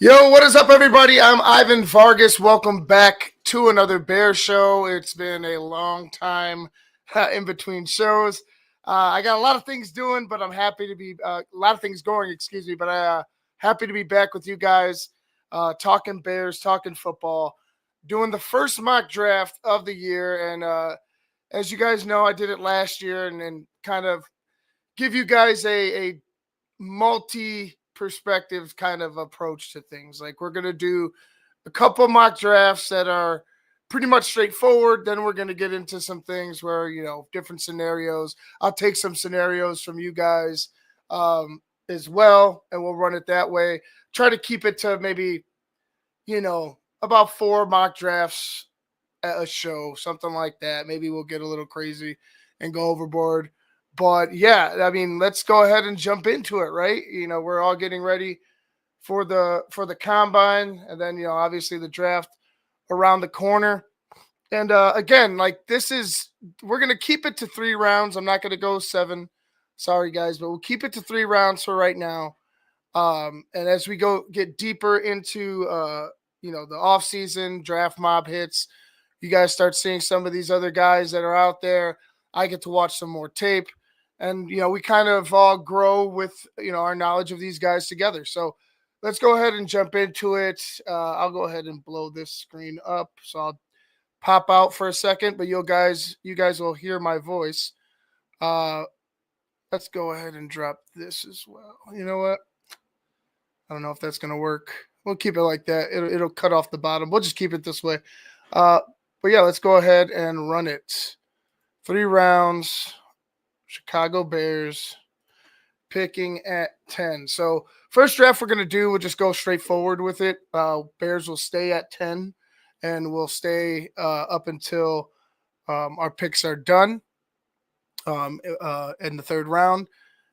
Yo, what is up, everybody? I'm Ivan Vargas. Welcome back to another Bear Show. It's been a long time in between shows. I got a lot of things doing, but I'm happy to be a lot of things going. Excuse me, but I happy to be back with you guys, talking Bears, talking football, doing the first mock draft of the year. And as you guys know, I did it last year, and kind of give you guys a multi perspective kind of approach to things. Like, we're going to do a couple mock drafts that are pretty much straightforward. Then we're going to get into some things where, different scenarios. I'll take some scenarios from you guys as well, and we'll run it that way. Try to keep it to maybe, about 4 mock drafts at a show, something like that. Maybe we'll get a little crazy and go overboard. But yeah, I mean, let's go ahead and jump into it, right? We're all getting ready for the combine, and then obviously the draft around the corner. And again, like, we're gonna keep it to 3 rounds. I'm not gonna go 7. Sorry guys, but we'll keep it to 3 rounds for right now. And as we get deeper into the off season, draft mob hits, you guys start seeing some of these other guys that are out there. I get to watch some more tape, and we kind of all grow with our knowledge of these guys together. So let's go ahead and jump into it. I'll go ahead and blow this screen up, so I'll pop out for a second, but you guys will hear my voice. Let's go ahead and drop this as well. You know what? I don't know if that's gonna work. We'll keep it like that. It'll cut off the bottom. We'll just keep it this way. But yeah, let's go ahead and run it. 3 rounds. Chicago Bears picking at 10. So first draft we're going to do, we'll just go straight forward with it. Bears will stay at 10, and we'll stay up until our picks are done in the 3rd round,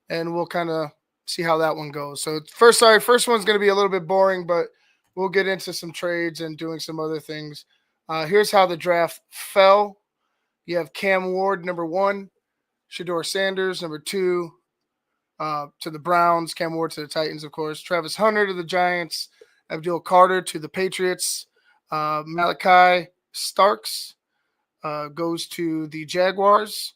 and we'll kind of see how that one goes. So first one's going to be a little bit boring, but we'll get into some trades and doing some other things. Here's how the draft fell. You have Cam Ward, number 1. Shedeur Sanders, number 2, to the Browns. Cam Ward to the Titans, of course. Travis Hunter to the Giants. Abdul Carter to the Patriots. Malachi Starks goes to the Jaguars.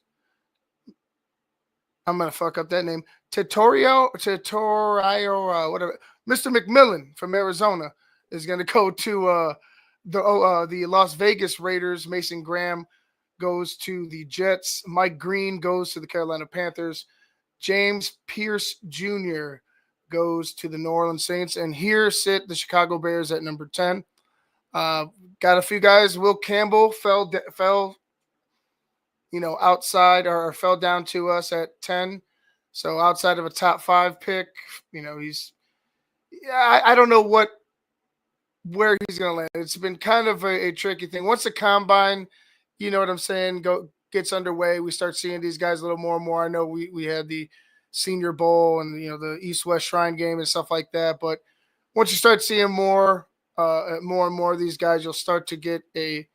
I'm going to fuck up that name. Tetorio, whatever. Mr. McMillan from Arizona is going to go to the Las Vegas Raiders. Mason Graham goes to the Jets. Mike Green goes to the Carolina Panthers. James Pierce Jr. goes to the New Orleans Saints. And here sit the Chicago Bears at number 10. Got a few guys. Will Campbell fell outside, or fell down to us at 10. So outside of a top 5 pick, I don't know where he's going to land. It's been kind of a tricky thing. Once the combine, you know what I'm saying, gets underway, we start seeing these guys a little more and more. I know we had the Senior Bowl and the East-West Shrine game and stuff like that, but once you start seeing more and more of these guys, you'll start to get a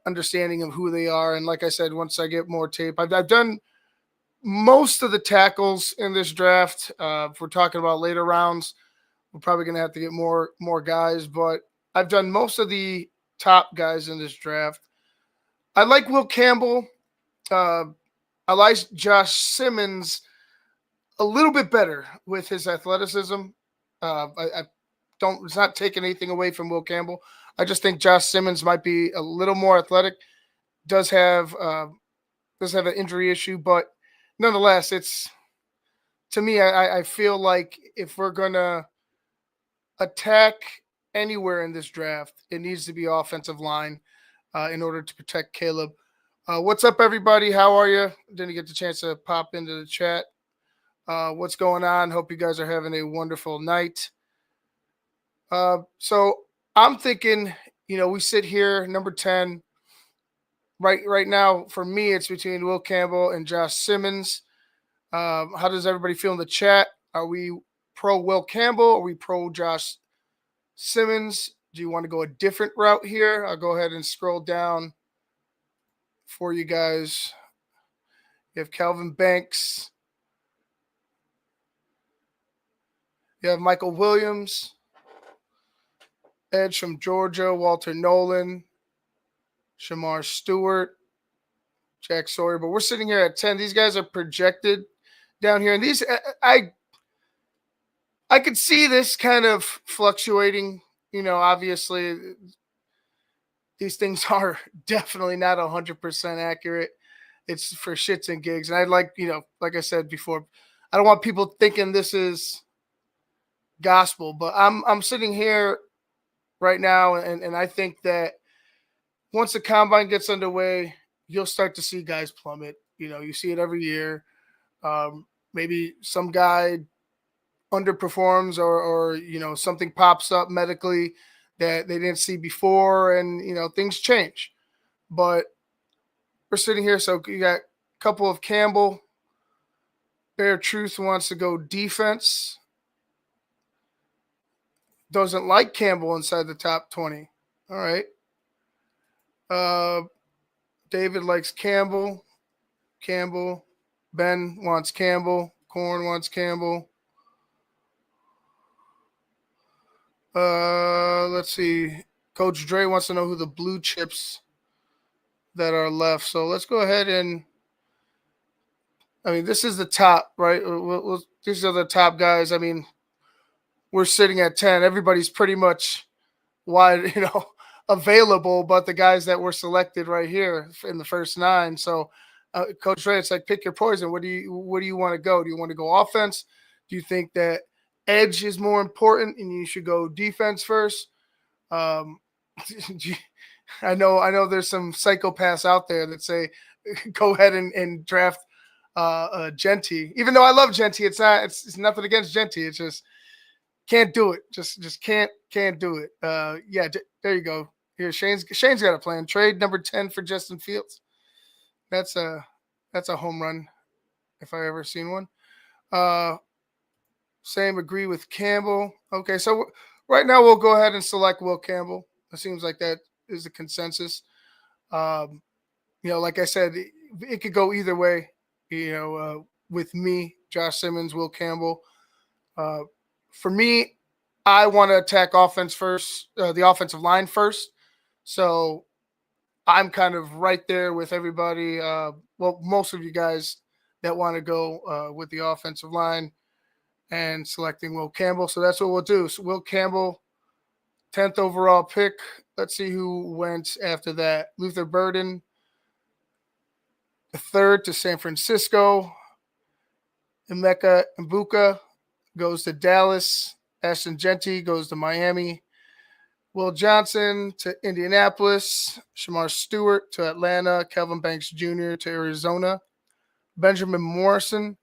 understanding of who they are. And like I said, once I get more tape, I've done most of the tackles in this draft. If we're talking about later rounds, we're probably going to have to get more guys, but I've done most of the top guys in this draft. I like Will Campbell. I like Josh Simmons a little bit better with his athleticism. I don't. It's not taking anything away from Will Campbell. I just think Josh Simmons might be a little more athletic. Does have an injury issue, but nonetheless, it's, to me, I feel like if we're gonna attack anywhere in this draft, it needs to be offensive line in order to protect Caleb. What's up, everybody? How are you? Didn't get the chance to pop into the chat. What's going on? Hope you guys are having a wonderful night. So I'm thinking, we sit here, number 10. Right now, for me, it's between Will Campbell and Josh Simmons. How does everybody feel in the chat? Are we pro Will Campbell? Are we pro Josh Simmons? Do you want to go a different route here? I'll go ahead and scroll down for you guys. You have Calvin Banks. You have Michael Williams. Edge from Georgia, Walter Nolan, Shamar Stewart, Jack Sawyer. But we're sitting here at 10. These guys are projected down here. And these, I could see this kind of fluctuating. Obviously, these things are definitely not 100% accurate. It's for shits and gigs. And I'd like, like I said before, I don't want people thinking this is gospel, but I'm sitting here right now, and I think that once the combine gets underway, you'll start to see guys plummet. You see it every year. Maybe some guy underperforms or something pops up medically that they didn't see before, and things change. But we're sitting here, so you got a couple of Campbell. Bear Truth wants to go defense. Doesn't like Campbell inside the top 20. All right. David likes Campbell. Ben wants Campbell. Corn wants Campbell. Let's see. Coach Dre wants to know who the blue chips that are left. So let's go ahead and. I mean, this is the top, right? These are the top guys. I mean, we're sitting at 10. Everybody's pretty much wide, available, but the guys that were selected right here in the first 9. So, Coach Ray, it's like pick your poison. Where do you want to go? Do you want to go offense? Do you think that edge is more important and you should go defense first? I know there's some psychopaths out there that say go ahead and draft Genty. Even though I love Genty, it's nothing against Genty. It's just can't do it. Just can't do it. Yeah, there you go. Here, Shane's got a plan. Trade number 10 for Justin Fields. That's a home run if I ever seen one. Same, agree with Campbell. Okay, so right now we'll go ahead and select Will Campbell. It seems like that is the consensus. Like I said, it could go either way. With me, Josh Simmons, Will Campbell. For me, I want to attack offense first, the offensive line first. So I'm kind of right there with everybody. Most of you guys that want to go with the offensive line and selecting Will Campbell. So that's what we'll do. So Will Campbell, 10th overall pick. Let's see who went after that. Luther Burden, the 3rd to San Francisco. Emeka Mbuka goes to Dallas. Ashton Genty goes to Miami. Will Johnson to Indianapolis. Shamar Stewart to Atlanta. Kelvin Banks Jr. to Arizona. Benjamin Morrison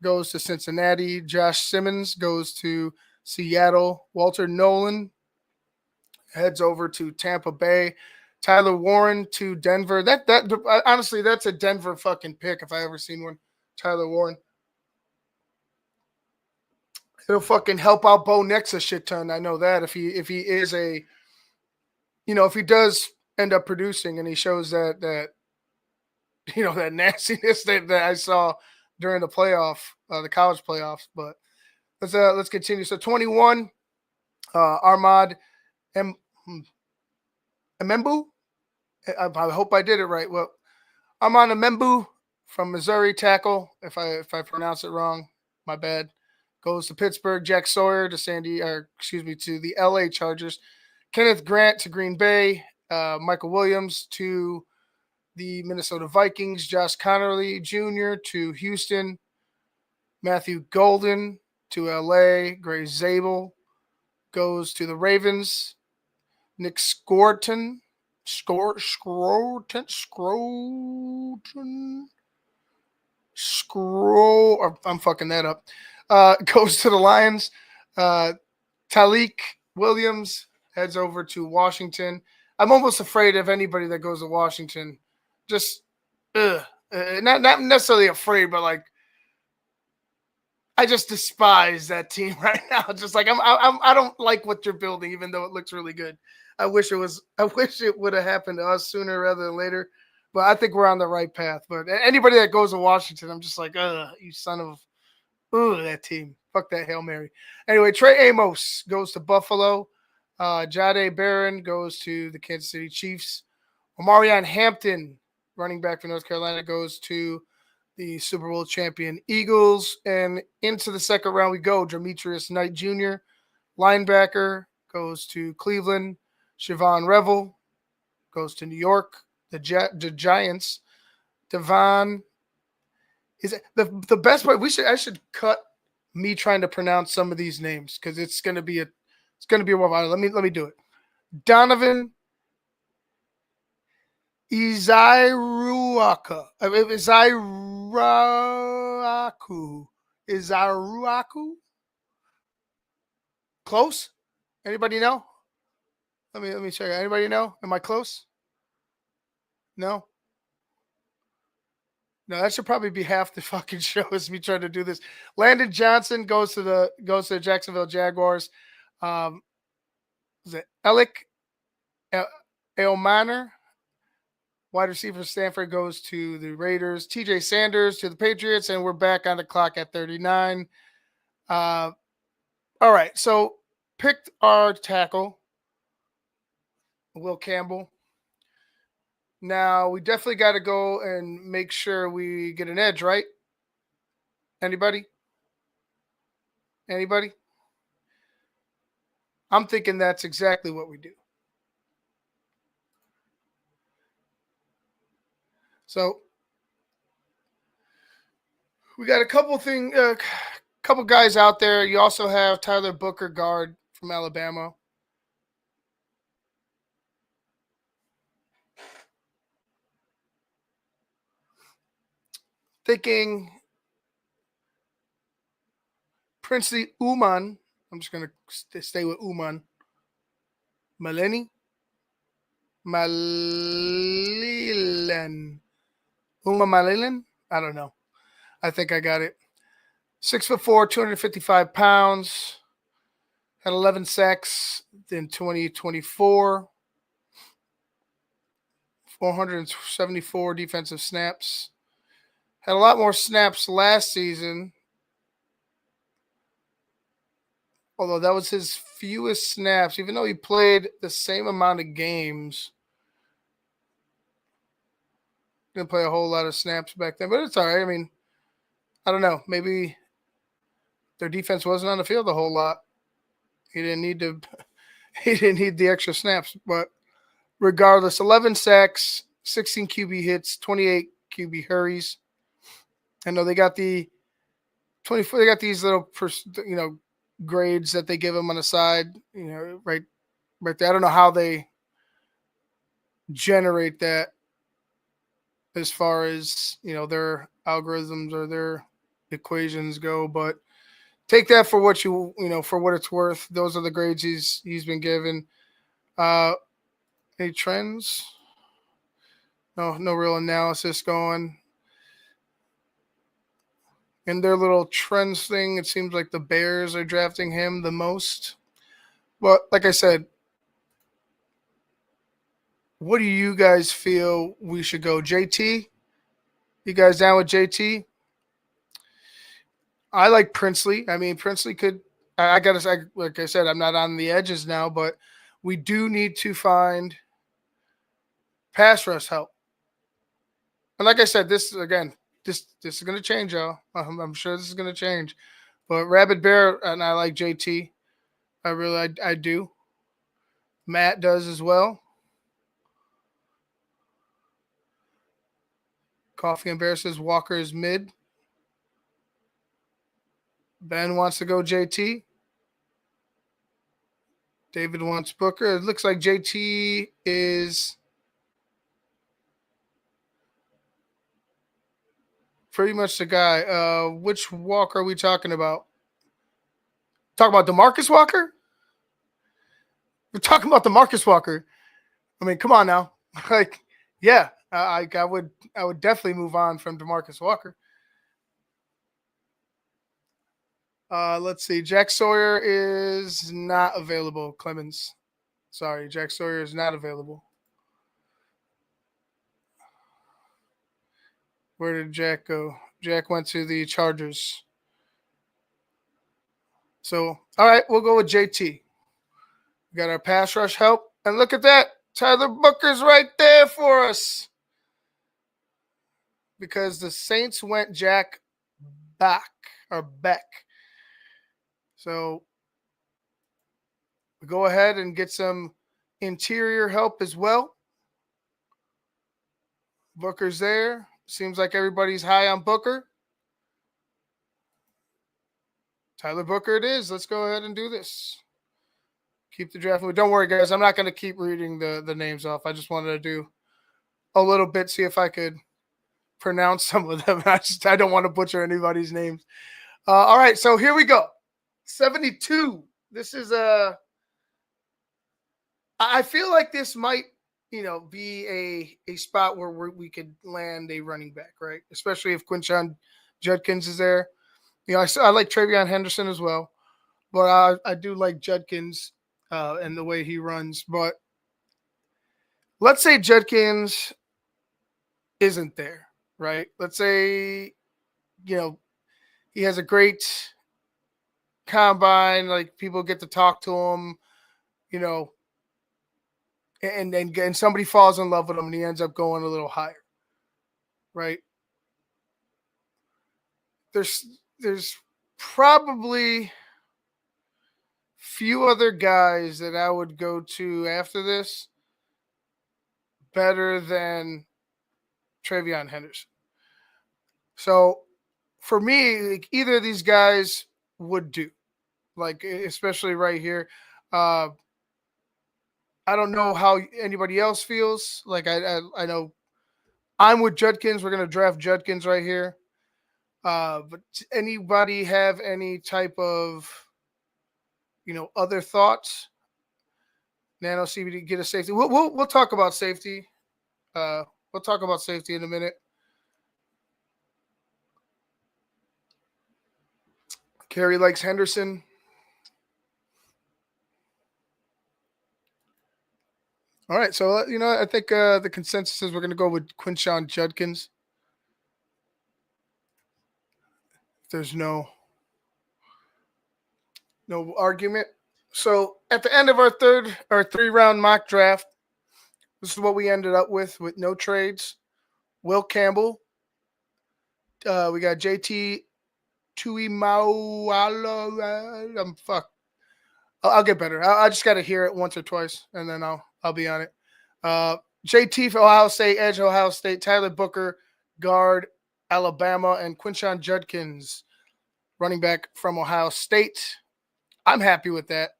goes to Cincinnati. Josh Simmons goes to Seattle. Walter Nolan heads over to Tampa Bay. Tyler Warren to Denver. That honestly, that's a Denver fucking pick if I ever seen one. Tyler Warren. It'll fucking help out Bo Nix a shit ton. I know that if he is if he does end up producing and he shows that that nastiness that I saw during the the college playoffs. But let's continue. So 21, Ahmad Emembu. I hope I did it right. Well, Ahmad Emembu from Missouri, tackle. If I pronounce it wrong, my bad. Goes to Pittsburgh. Jack Sawyer to to the LA Chargers. Kenneth Grant to Green Bay. Michael Williams to the Minnesota Vikings. Josh Connerly Jr. to Houston. Matthew Golden to LA. Gray Zabel goes to the Ravens. Nick Scroton. I'm fucking that up. Goes to the Lions. Talik Williams heads over to Washington. I'm almost afraid of anybody that goes to Washington. Just, not necessarily afraid, but like, I just despise that team right now. Just like I don't like what you're building, even though it looks really good. I wish it would have happened to us sooner rather than later. But I think we're on the right path. But anybody that goes to Washington, I'm just like, you son of, that team. Fuck that Hail Mary. Anyway, Trey Amos goes to Buffalo. Jade Barron goes to the Kansas City Chiefs. Omarion Hampton, running back for North Carolina, goes to the Super Bowl champion Eagles. And into the second round we go. Demetrius Knight Jr., linebacker, goes to Cleveland. Siobhan Revel goes to New York. The Giants. Devon is it, the best part. I should cut me trying to pronounce some of these names because it's gonna be a while. Let me do it. Donovan Izairuaku. Izairuaku. Close? Anybody know? Let me check. Anybody know? Am I close? No? No, that should probably be half the fucking show is me trying to do this. Landon Johnson goes to the Jacksonville Jaguars. Is it Alec Elmaner? Wide receiver Stanford goes to the Raiders. TJ Sanders to the Patriots, and we're back on the clock at 39. All right, so picked our tackle, Will Campbell. Now, we definitely got to go and make sure we get an edge, right? Anybody? Anybody? I'm thinking that's exactly what we do. So, we got a couple guys out there. You also have Tyler Booker, guard from Alabama. Thinking Princely Uman. I'm just going to stay with Uman. Malilan. Malilan? I don't know. I think I got it. 6'4", 255 pounds. Had 11 sacks in 2024. 474 defensive snaps. Had a lot more snaps last season. Although that was his fewest snaps, even though he played the same amount of games. Didn't play a whole lot of snaps back then, but it's all right. I mean, I don't know. Maybe their defense wasn't on the field a whole lot. He didn't need to. He didn't need the extra snaps. But regardless, 11 sacks, 16 QB hits, 28 QB hurries. I know they got the 24. They got these little, grades that they give them on the side. Right there. I don't know how they generate that as far as their algorithms or their equations go, but take that for what for what it's worth. Those are the grades he's been given. Any trends? No real analysis going. In their little trends thing, it seems like the Bears are drafting him the most. But like I said, what do you guys feel we should go? JT? You guys down with JT? I like Princely. I mean, Princely could. I gotta say, like I said, I'm not on the edges now, but we do need to find pass rush help. And like I said, this is going to change, y'all. I'm sure this is going to change. But Rabbit Bear and I like JT. I do. Matt does as well. Coffee and Bear says Walker is mid. Ben wants to go JT. David wants Booker. It looks like JT is pretty much the guy. Which Walker are we talking about? Talking about DeMarcus Walker? We're talking about DeMarcus Walker. I mean, come on now. Like, yeah, I would definitely move on from DeMarcus Walker. Let's see. Jack Sawyer is not available. Clemens. Sorry, Jack Sawyer is not available. Where did Jack go? Jack went to the Chargers. So, all right, we'll go with JT. We got our pass rush help. And look at that. Tyler Booker's right there for us. Because the Saints went Jack back. So we go ahead and get some interior help as well. Booker's there. Seems like everybody's high on Booker. Tyler Booker it is. Let's go ahead and do this. Keep the draft moving. Don't worry, guys. I'm not going to keep reading the names off. I just wanted to do a little bit, see if I could pronounce some of them. I don't want to butcher anybody's names. All right, so here we go. 72. This is I feel like this might, be a spot where we could land a running back, right? Especially if Quinshon Judkins is there. I like Travion Henderson as well, but I do like Judkins and the way he runs. But let's say Judkins isn't there, right? Let's say, he has a great combine, like people get to talk to him, and somebody falls in love with him and he ends up going a little higher, right? There's probably few other guys that I would go to after this better than Travion Henderson. So for me, like, either of these guys would do, like especially right here. I don't know how anybody else feels. Like I know I'm with Judkins. We're gonna draft Judkins right here. But anybody have any type of other thoughts? Nano CBD get a safety. We'll talk about safety. We'll talk about safety in a minute. Kerry likes Henderson. All right, so I think the consensus is we're going to go with Quinshon Judkins. There's no argument. So at the end of our 3-round mock draft, this is what we ended up with no trades. Will Campbell. We got JT Tuimauala. I'm fuck. I'll get better. I just got to hear it once or twice, and then I'll be on it. JT for Ohio State, edge Ohio State. Tyler Booker, guard Alabama, and Quinshon Judkins, running back from Ohio State. I'm happy with that.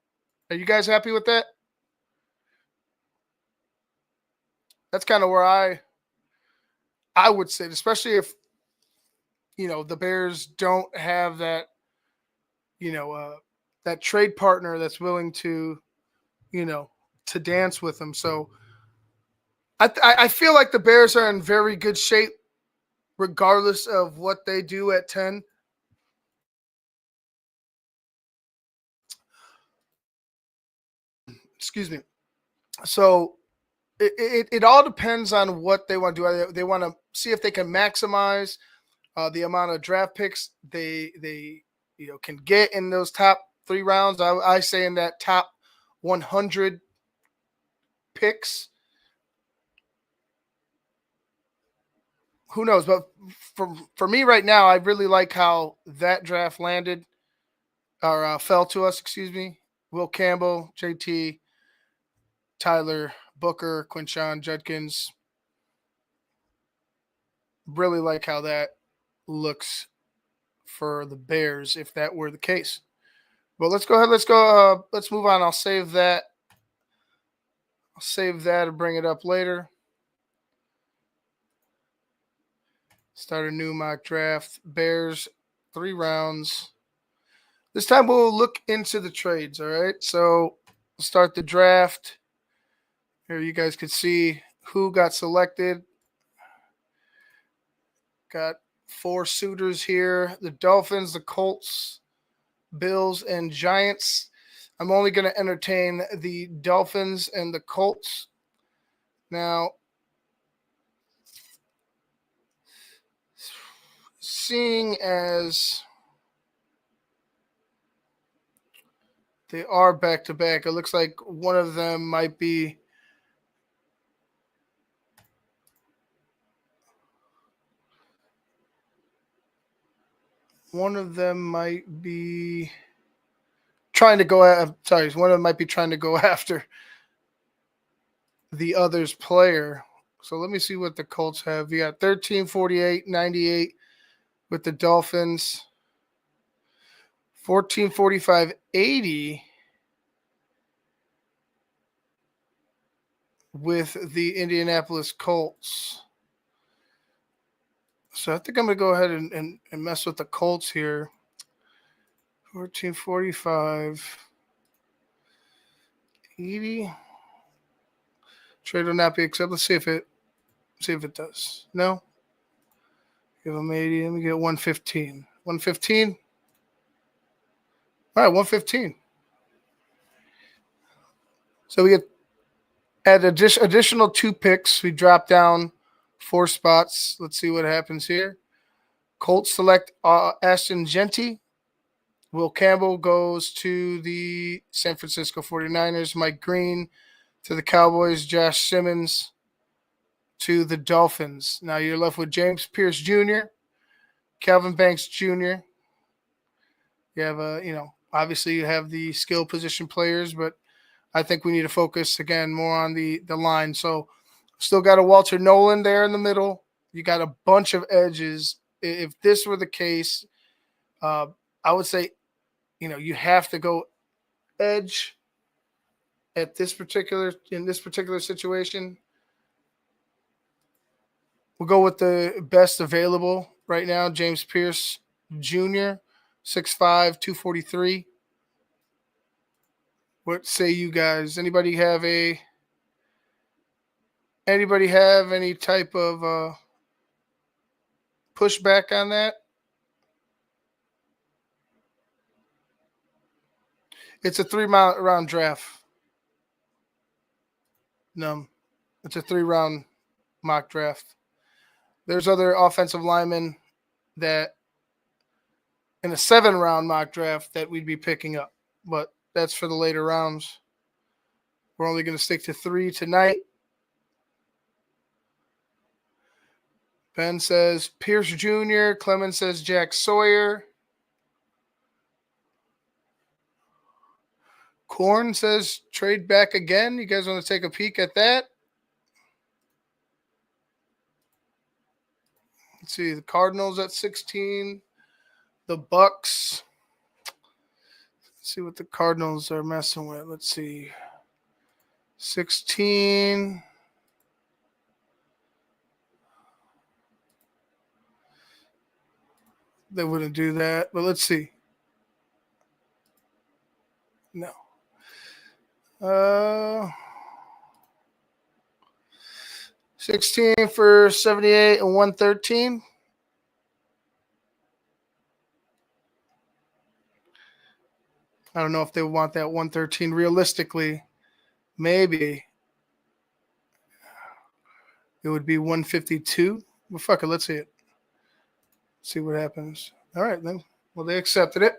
Are you guys happy with that? That's kind of where I would sit, especially if the Bears don't have that that trade partner that's willing to to dance with them. So I feel like the Bears are in very good shape regardless of what they do at 10. Excuse me. So it all depends on what they want to do. They want to see if they can maximize the amount of draft picks they can get in those top 3 rounds. I say in that top 100 picks. Who knows? But for me right now, I really like how that draft landed or fell to us. Excuse me. Will Campbell, JT, Tyler Booker, Quinshon Judkins. Really like how that looks for the Bears if that were the case. But let's go ahead. Let's move on. I'll save that and bring it up later. Start a new mock draft. Bears, 3 rounds. This time we'll look into the trades, all right? So we'll start the draft. Here you guys can see who got selected. Got 4 suitors here. The Dolphins, the Colts, Bills, and Giants. I'm only going to entertain the Dolphins and the Colts. Now, seeing as They are back-to-back. It looks like one of them might be one of them might be trying to go sorry, one of them might be trying to go after the other's player. So let me see what the Colts have. You got 13, 48, 98 with the Dolphins. 14, 45, 80 with the Indianapolis Colts. So I think I'm going to go ahead and mess with the Colts here. 14, 45, 80. Trade will not be accepted. Let's see if it does. No. Give them 80. Let me get 115. 115. All right, 115. So we get at additional 2 picks. We drop down 4 spots. Let's see what happens here. Colts select Ashton Genty. Will Campbell goes to the San Francisco 49ers. Mike Green to the Cowboys. Josh Simmons to the Dolphins. Now you're left with James Pierce Jr., Calvin Banks Jr. You have obviously you have the skill position players, but I think we need to focus again more on the line. So still got a Walter Nolan there in the middle. You got a bunch of edges. If this were the case, I would say, you have to go edge in this particular situation. We'll go with the best available right now, James Pierce Jr., 6'5", 243. What say you guys? Anybody have any type of pushback on that? It's a 3-round draft. No, it's a 3-round mock draft. There's other offensive linemen that in a 7-round mock draft that we'd be picking up, but that's for the later rounds. We're only going to stick to 3 tonight. Ben says Pierce Jr. Clemens says Jack Sawyer. Korn says trade back again. You guys want to take a peek at that? Let's see. The Cardinals at 16. The Bucs. Let's see what the Cardinals are messing with. Let's see. 16. They wouldn't do that, but let's see. No. 16 for 78 and 113. I don't know if they want that 113 realistically. Maybe it would be 152. Well, fuck it. Let's see it. See what happens. All right, then. Well, they accepted it.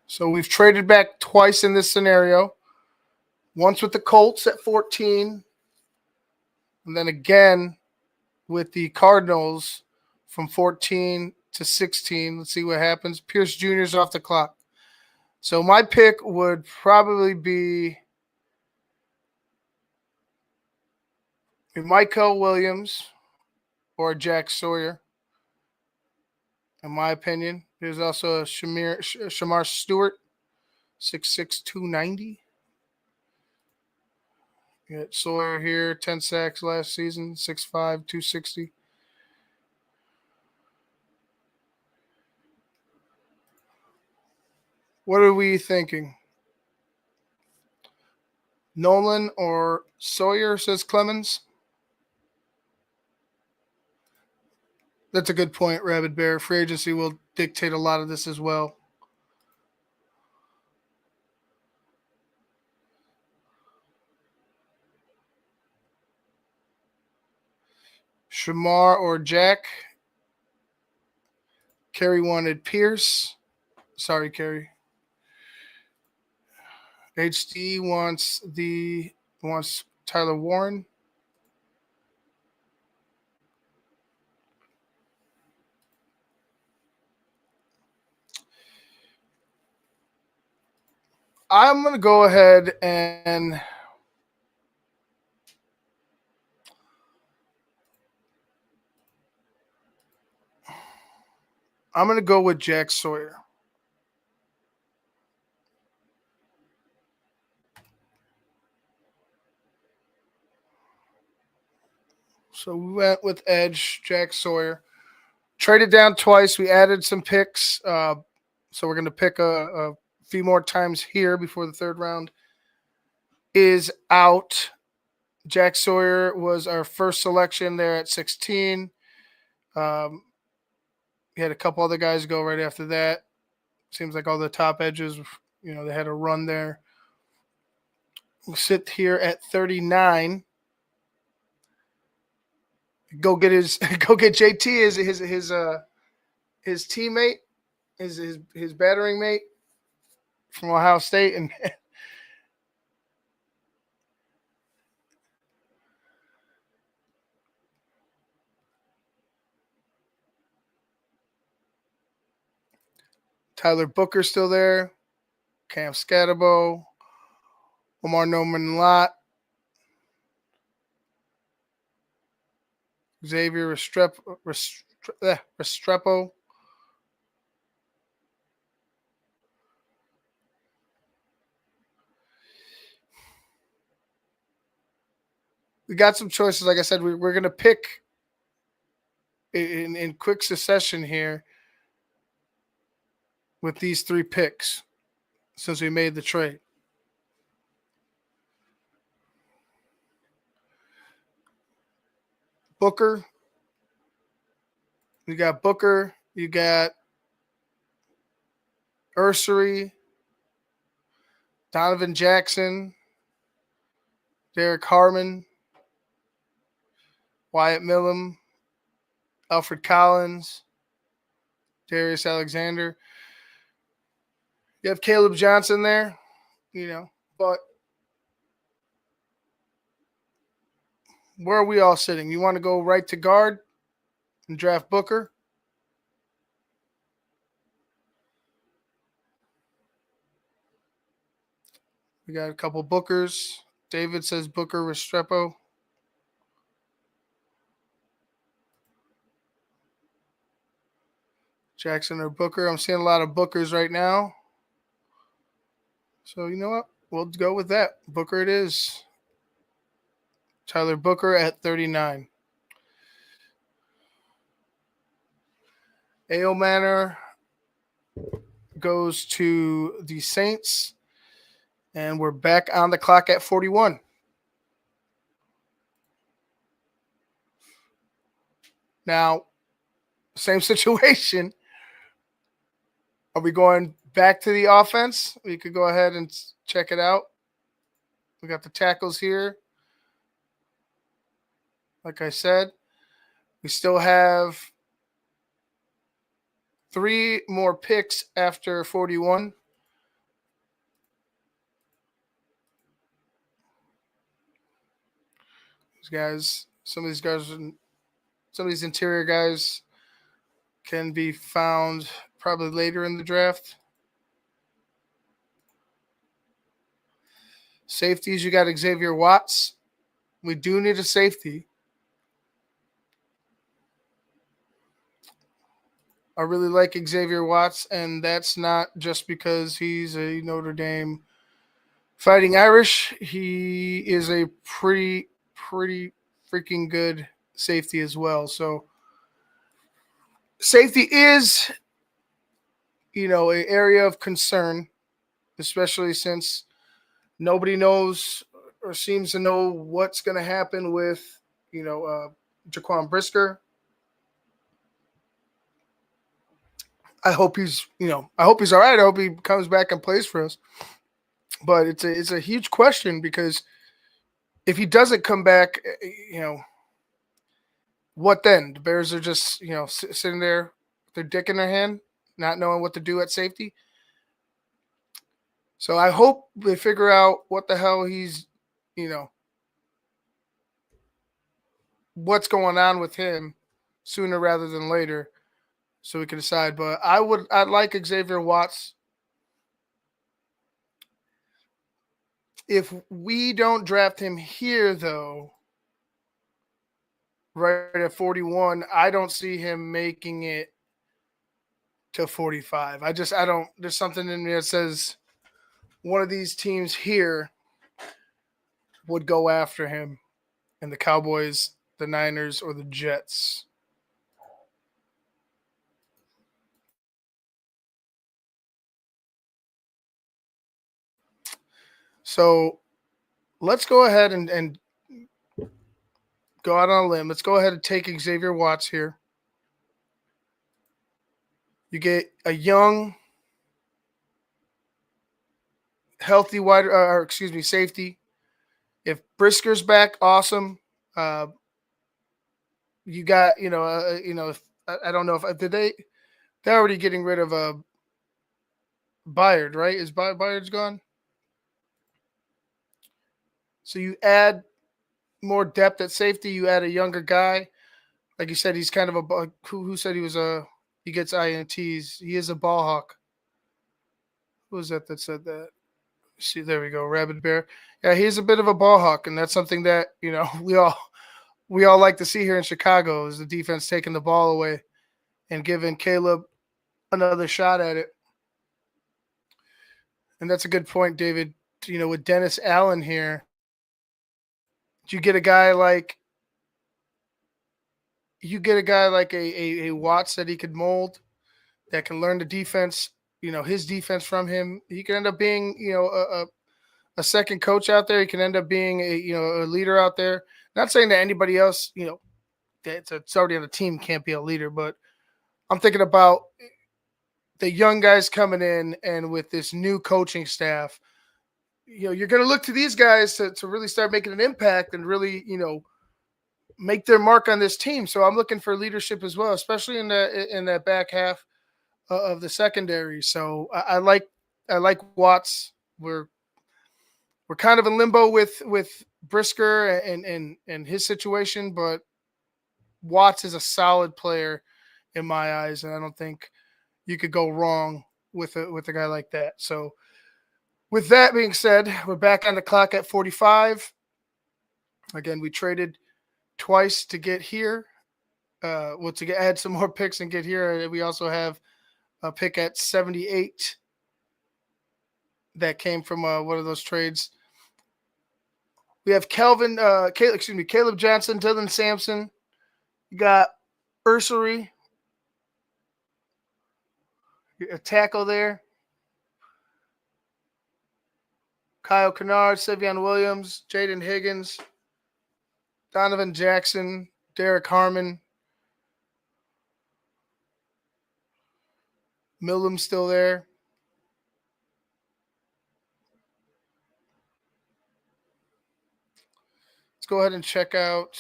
So we've traded back twice in this scenario. Once with the Colts at 14. And then again with the Cardinals from 14 to 16. Let's see what happens. Pierce Jr. is off the clock. So my pick would probably be Michael Williams or Jack Sawyer, in my opinion. There's also Shamar Stewart, 6'6", 290. You got Sawyer here, 10 sacks last season, 6'5", 260. What are we thinking? Nolan or Sawyer, says Clemens. That's a good point, Rabbit Bear. Free agency will dictate a lot of this as well. Shamar or Jack. Kerry wanted Pierce. Sorry, Carrie. HD wants Tyler Warren. I'm going to go ahead and I'm going to go with Jack Sawyer. So we went with edge, Jack Sawyer. Traded down twice. We added some picks. So we're going to pick a few more times here before the third round is out. Jack Sawyer was our first selection there at 16. We had a couple other guys go right after that. Seems like all the top edges, they had a run there. We'll sit here at 39. Go get JT his teammate, his battering mate from Ohio State, and Tyler Booker still there, Cam Scatterbo, Omar Norman Lott, Xavier Restrepo. We got some choices. Like I said, we're going to pick in quick succession here with these three picks since we made the trade. Booker. You got Booker. You got Ursery, Donovan Jackson, Derek Harmon, Wyatt Millum, Alfred Collins, Darius Alexander. You have Caleb Johnson there, but where are we all sitting? You want to go right to guard and draft Booker? We got a couple Bookers. David says Booker Restrepo. Jackson or Booker. I'm seeing a lot of Bookers right now. So you know what? We'll go with that. Booker it is. Tyler Booker at 39. A.O. Manor goes to the Saints. And we're back on the clock at 41. Now, same situation. Are we going back to the offense? We could go ahead and check it out. We got the tackles here. Like I said, we still have 3 more picks after 41. These guys, some of these interior guys can be found probably later in the draft. Safeties, you got Xavier Watts. We do need a safety. I really like Xavier Watts, and that's not just because he's a Notre Dame Fighting Irish. He is a pretty freaking good safety as well. So safety is, an area of concern, especially since nobody knows or seems to know what's going to happen with, Jaquan Brisker. I hope he's all right. I hope he comes back and plays for us. But it's a huge question because if he doesn't come back, what then? The Bears are just, sitting there with their dick in their hand, not knowing what to do at safety. So I hope they figure out what the hell you know, what's going on with him sooner rather than later so we can decide. But I'd like Xavier Watts. If we don't draft him here, though, right at 41, I don't see him making it to 45. I don't, there's something in me that says one of these teams here would go after him, and the Cowboys, the Niners, or the Jets. So let's go ahead and go out on a limb. Let's go ahead and take Xavier Watts here. You get a young, healthy safety. If Brisker's back, awesome. You got, if, I don't know if did they're already getting rid of Byard, right? Is Byard's gone? So you add more depth at safety. You add a younger guy, like you said. He's kind of who said he was he gets ints. He is a ball hawk. Who was that said that? See, there we go, Rabbit Bear. Yeah, he's a bit of a ball hawk, and that's something that we all like to see here in Chicago is the defense taking the ball away and giving Caleb another shot at it. And that's a good point, David. With Dennis Allen here, you get a guy like a Watts that he could mold, that can learn the defense, his defense from him. He can end up being, a second coach out there. He can end up being a leader out there. Not saying that anybody else, that's already on the team can't be a leader, but I'm thinking about the young guys coming in, and with this new coaching staff, you're going to look to these guys to really start making an impact and really, make their mark on this team. So I'm looking for leadership as well, especially in that back half of the secondary. So I like Watts. We're kind of in limbo with Brisker and his situation, but Watts is a solid player in my eyes, and I don't think you could go wrong with a guy like that. So with that being said, we're back on the clock at 45. Again, we traded twice to get here. Add some more picks and get here. We also have a pick at 78 that came from one of those trades. We have Caleb Johnson, Dylan Sampson. You got Ursery, a tackle there. Kyle Kennard, Sevion Williams, Jaden Higgins, Donovan Jackson, Derek Harmon. Millam's still there. Let's go ahead and check out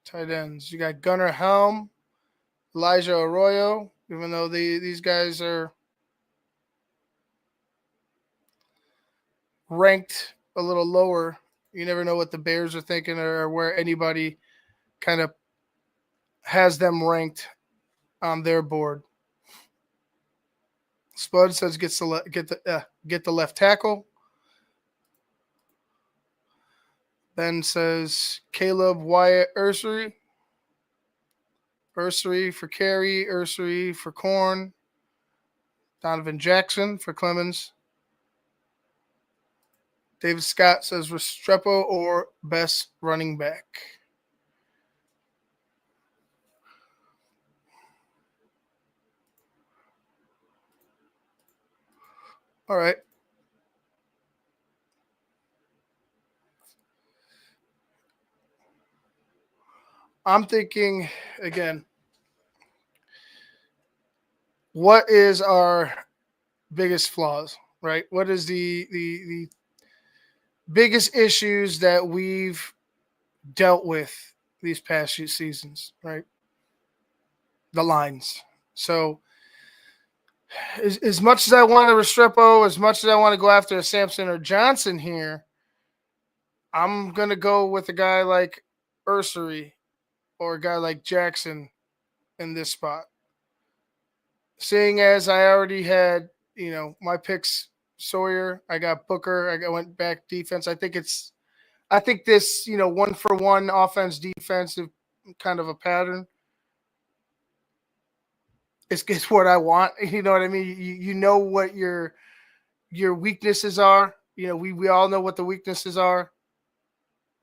tight ends. You got Gunnar Helm, Elijah Arroyo, even though these guys are ranked a little lower. You never know what the Bears are thinking or where anybody kind of has them ranked on their board. Spud says get the left tackle. Ben says Caleb Wyatt Ursery. Ursery for Carey. Ursery for Korn. Donovan Jackson for Clemens. David Scott says Restrepo or best running back. All right. I'm thinking, again, what is our biggest flaws, right? What is the biggest issues that we've dealt with these past few seasons, right? The lines. So As much as I want a Restrepo, as much as I want to go after a Sampson or Johnson here, I'm gonna go with a guy like Ursery or a guy like Jackson in this spot. Seeing as I already had, my picks Sawyer, I got Booker, went back defense. I think this, 1-for-1 offense defensive kind of a pattern is what I want. You know what I mean? You know what your weaknesses are. We all know what the weaknesses are.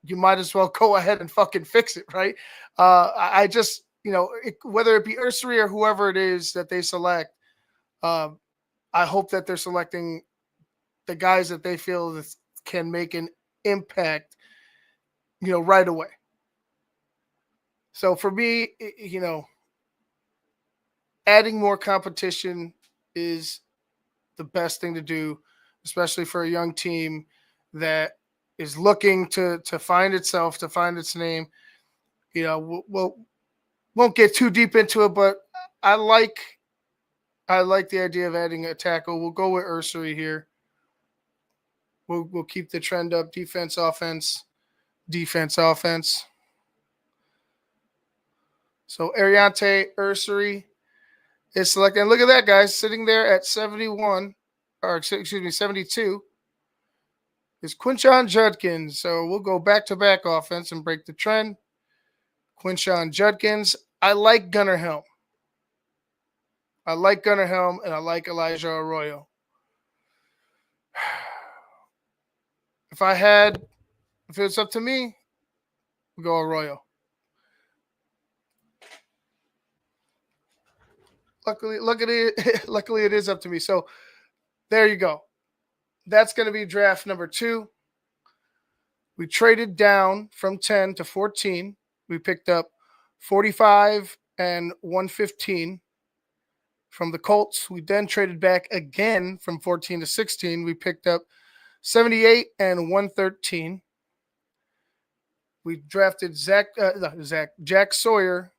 You might as well go ahead and fucking fix it, right? I just, whether it be Ursery or whoever it is that they select, um, I hope that they're selecting the guys that they feel that can make an impact, right away. So for me, adding more competition is the best thing to do, especially for a young team that is looking to find itself, to find its name. We'll won't get too deep into it, but I like the idea of adding a tackle. We'll go with Ursery here. We'll keep the trend up. Defense, offense, defense, offense. So Ariante Ursery is selected. And look at that, guys, sitting there at 71, or excuse me, 72 is Quinshon Judkins. So we'll go back-to-back offense and break the trend. Quinshon Judkins. I like Gunnar Helm. And I like Elijah Arroyo. If it's up to me, we'll go Arroyo. Luckily it is up to me. So there you go. That's going to be draft number 2. We traded down from 10 to 14. We picked up 45 and 115 from the Colts. We then traded back again from 14 to 16. We picked up 78 and 113. We drafted Jack Sawyer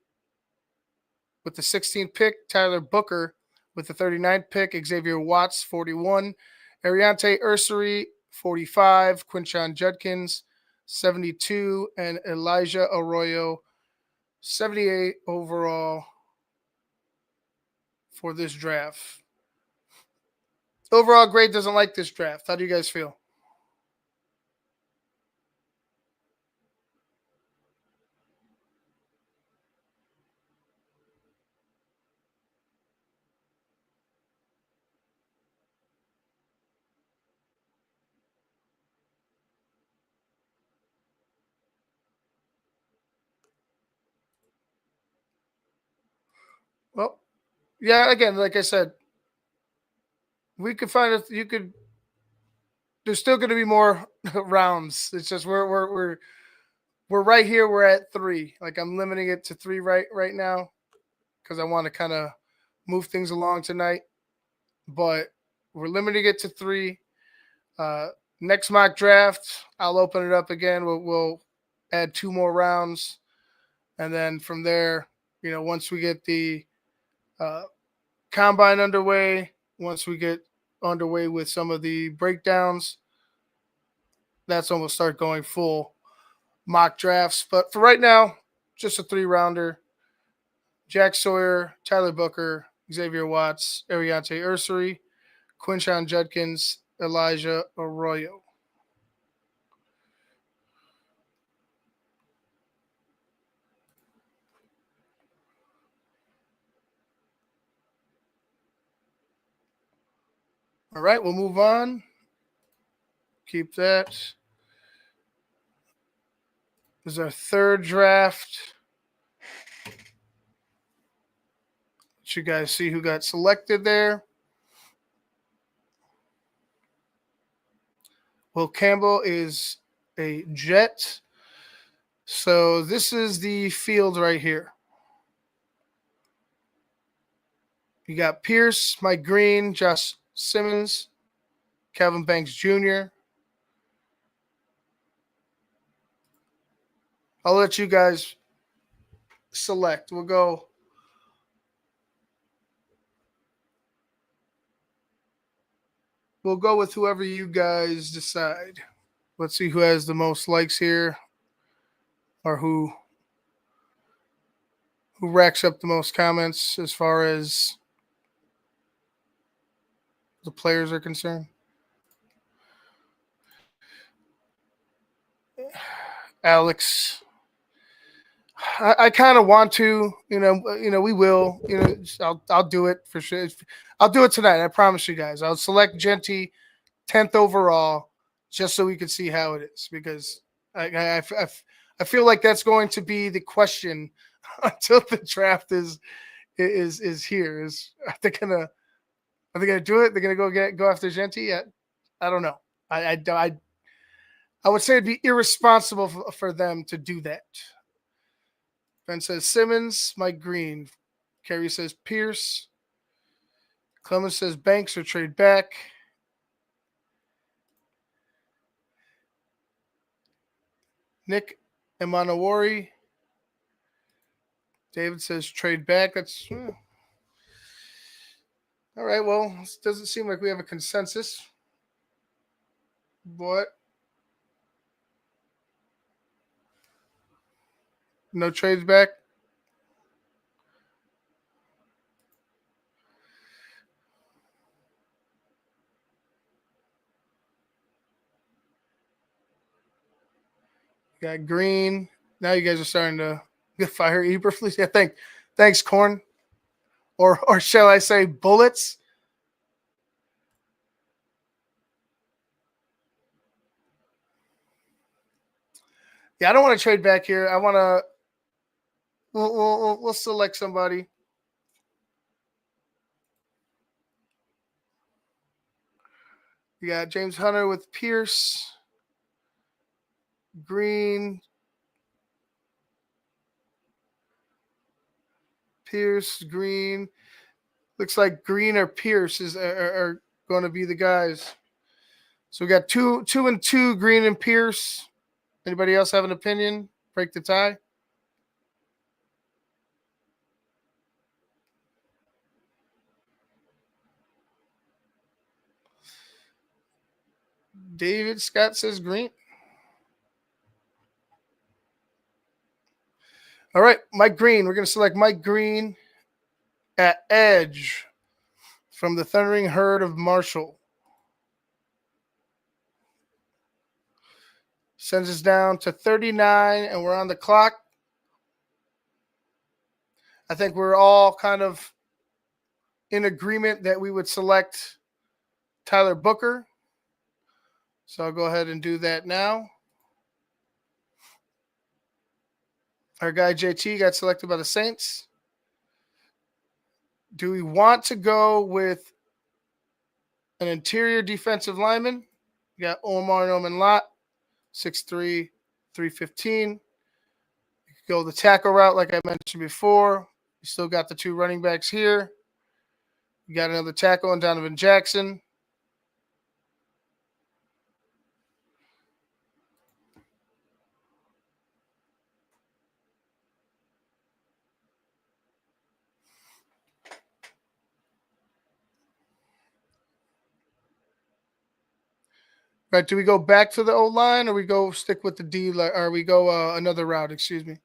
with the 16th pick, Tyler Booker with the 39th pick, Xavier Watts, 41, Ariante Ursery, 45, Quinshon Judkins, 72, and Elijah Arroyo, 78 overall for this draft. Overall grade doesn't like this draft. How do you guys feel? Well, yeah, again, like I said, we could find it. You could. There's still going to be more rounds. It's just we're right here. We're at 3. Like I'm limiting it to 3 right now because I want to kind of move things along tonight. But we're limiting it to 3. Next mock draft, I'll open it up again. We'll add 2 more rounds, and then from there, once we get the combine underway, once we get underway with some of the breakdowns, that's when we'll start going full mock drafts. But for right now, just a 3-rounder. Jack Sawyer, Tyler Booker, Xavier Watts, Ariante Ursery, Quinshon Judkins, Elijah Arroyo. All right, we'll move on. Keep that. This is our 3rd draft. Let you guys see who got selected there. Will Campbell is a Jet. So this is the field right here. You got Pierce, Mike Green, Josh Simmons, Calvin Banks Jr. I'll let you guys select. We'll go we'll go with whoever you guys decide. Let's see who has the most likes here, or who racks up the most comments as far as the players are concerned. Alex, I kind of want to, we will, I'll do it for sure. I'll do it tonight. I promise you guys. I'll select Genty 10th overall just so we can see how it is, because I feel like that's going to be the question until the draft is here. Are they gonna do it? They're gonna go after Genty? I don't know. I would say it'd be irresponsible for them to do that. Ben says Simmons, Mike Green. Kerry says Pierce. Clemens says Banks or trade back. Nick Emanawari. David says trade back. That's all right. Well, it doesn't seem like we have a consensus. But no trades back. Got Green. Now you guys are starting to get fire Eberflus. Yeah, thanks, Corn. Or shall I say bullets? Yeah, I don't want to trade back here. I want to. We'll select somebody. You got James Hunter with Pierce, Green, Pierce, Green. Looks like Green or Pierce are going to be the guys. So we got two and two, Green and Pierce. Anybody else have an opinion? Break the tie. David Scott says Green. All right, Mike Green. We're going to select Mike Green at edge from the Thundering Herd of Marshall. Sends us down to 39, and we're on the clock. I think we're all kind of in agreement that we would select Tyler Booker. So I'll go ahead and do that now. Our guy JT got selected by the Saints. Do we want to go with an interior defensive lineman? We got Omar Norman Lott, 6'3", 315. You could go the tackle route like I mentioned before. You still got the two running backs here. You got another tackle in Donovan Jackson. Right, do we go back to the O-line, or we go stick with the D, or we go another route, excuse me?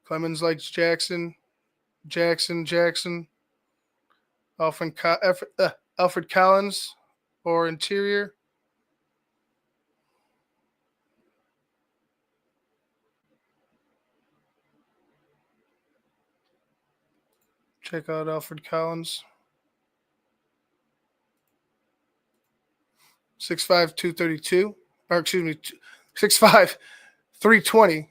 Clemens likes Jackson. Jackson. Alfred Collins or interior. Check out Alfred Collins. 6'5", 232. Or excuse me, 6'5", 320.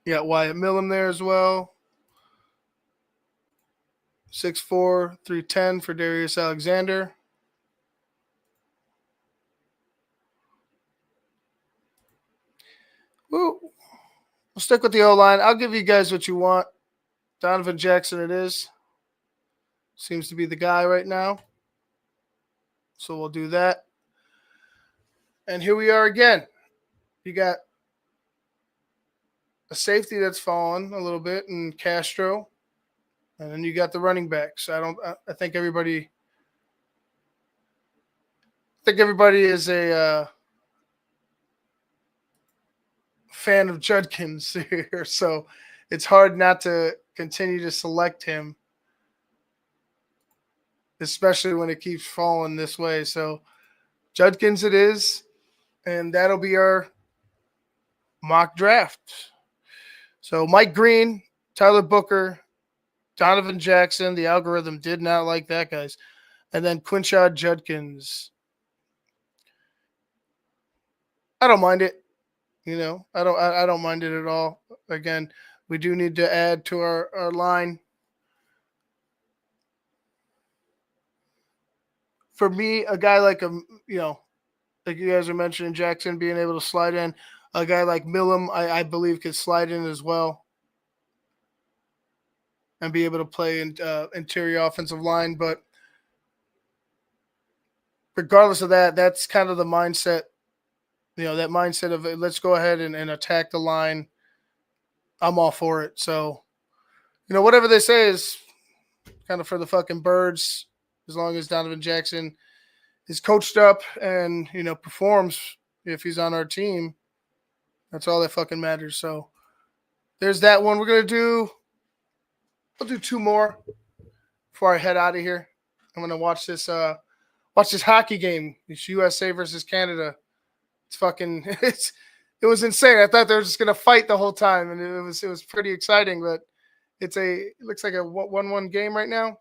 You got Wyatt Millum there as well. 6'4", 310 for Darius Alexander. Woo. We'll stick with the O-line. I'll give you guys what you want. Donovan Jackson it is. seems to be the guy right now. So we'll do that. And here we are again. You got a safety that's fallen a little bit in Castro. And then you got the running backs. I think everybody is a fan of Judkins here. So it's hard not to continue to select him, especially when it keeps falling this way. So Judkins it is, and that'll be our mock draft. So Mike Green, Tyler Booker, Donovan Jackson. The algorithm did not like that, guys. And then Quinshad Judkins. I don't mind it. I don't mind it at all. Again, we do need to add to our line. For me, a guy like like you guys are mentioning, Jackson being able to slide in. A guy like Milam, I believe, could slide in as well and be able to play in interior offensive line. But regardless of that, that's kind of the mindset. That mindset of let's go ahead and attack the line. I'm all for it. So, whatever they say is kind of for the fucking birds, as long as Donovan Jackson is coached up and, performs if he's on our team. That's all that fucking matters. So there's that one. We'll do 2 more before I head out of here. I'm going to watch this hockey game. It's USA versus Canada. It's fucking it was insane. I thought they were just gonna fight the whole time, and it was pretty exciting. But it looks like a 1-1 game right now.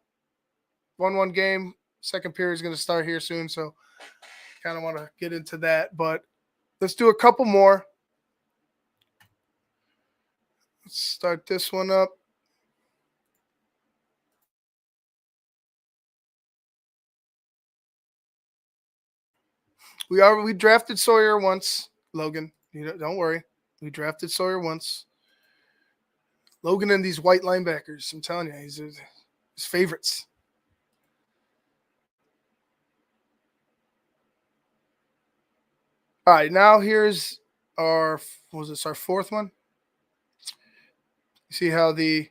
1-1 game. Second period is gonna start here soon, so kind of want to get into that. But let's do a couple more. Let's start this one up. We drafted Sawyer once, Logan. Don't worry. We drafted Sawyer once. Logan and these white linebackers, I'm telling you, he's his favorites. All right, now here's our 4th one? You see how the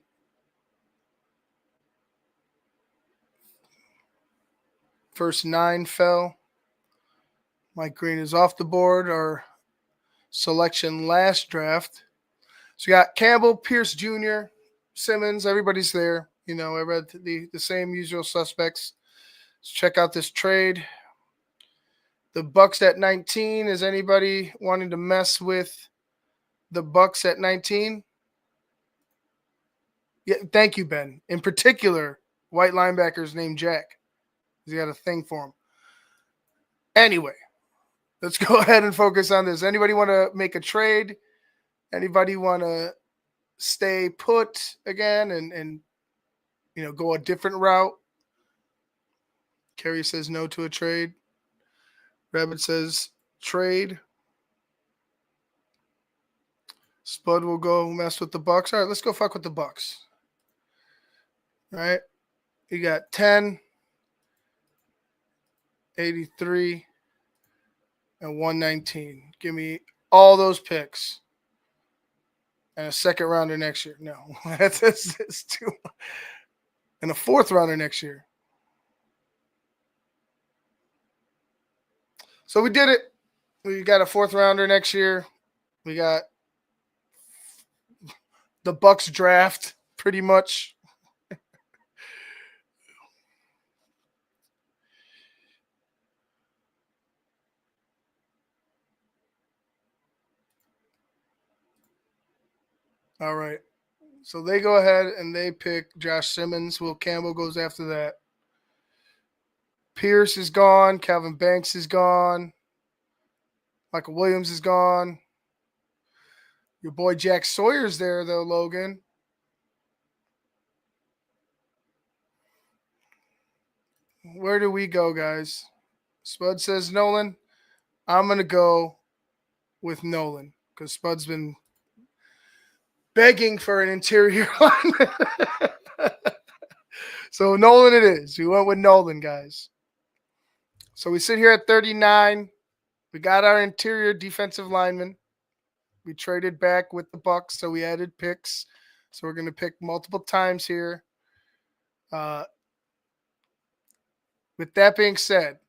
first 9 fell? Mike Green is off the board. Our selection last draft. So you got Campbell, Pierce Jr., Simmons. Everybody's there. I read the same usual suspects. Let's check out this trade. The Bucs at 19. Is anybody wanting to mess with the Bucs at 19? Yeah, thank you, Ben. In particular, white linebackers named Jack. He's got a thing for him. Anyway, let's go ahead and focus on this. Anybody want to make a trade? Anybody want to stay put again and go a different route? Kerry says no to a trade. Rabbit says trade. Spud will go mess with the Bucs. All right, let's go fuck with the Bucs. All right. You got 10, 83, and 119. Give me all those picks. And a second rounder next year. No, that's too much. And a 4th rounder next year. So we did it. We got a 4th rounder next year. We got the Bucs draft pretty much. All right. So they go ahead and they pick Josh Simmons. Will Campbell goes after that. Pierce is gone. Calvin Banks is gone. Michael Williams is gone. Your boy Jack Sawyer's there, though, Logan. Where do we go, guys? Spud says Nolan. I'm going to go with Nolan because Spud's been begging for an interior line. So Nolan it is. We went with Nolan, guys. So we sit here at 39. We got our interior defensive lineman. We traded back with the Bucs, so we added picks. So we're going to pick multiple times here. With that being said,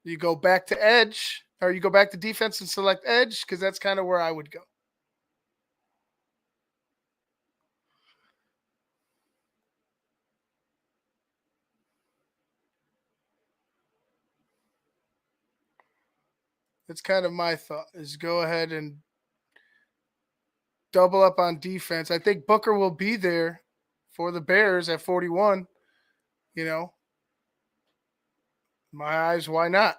you go back to edge, or you go back to defense and select edge, because that's kind of where I would go. That's kind of my thought, is go ahead and double up on defense. I think Booker will be there for the Bears at 41. You know, my eyes, why not?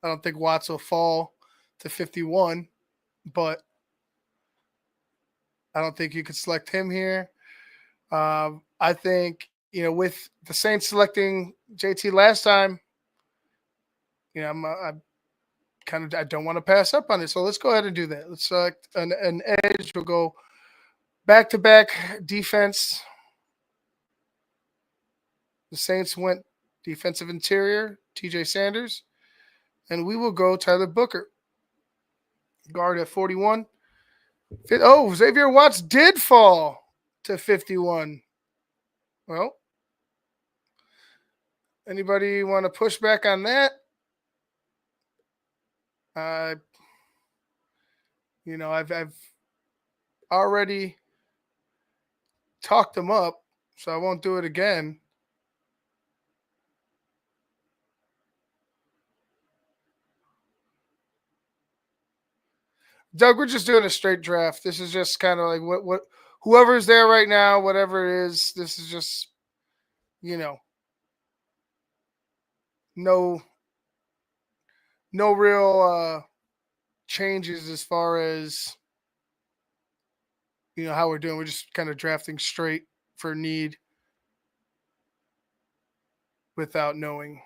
I don't think Watts will fall to 51, but I don't think you could select him here. I think, with the Saints selecting JT last time, I don't want to pass up on it. So let's go ahead and do that. Let's select an edge. We'll go back to back defense. The Saints went defensive interior, TJ Sanders, and we will go Tyler Booker. Guard at 41. Oh, Xavier Watts did fall to 51. Well, anybody want to push back on that? I've already talked him up, so I won't do it again. Doug, we're just doing a straight draft. This is just kind of like what whoever's there right now, whatever it is. This is just, no real changes as far as how we're doing. We're just kind of drafting straight for need without knowing.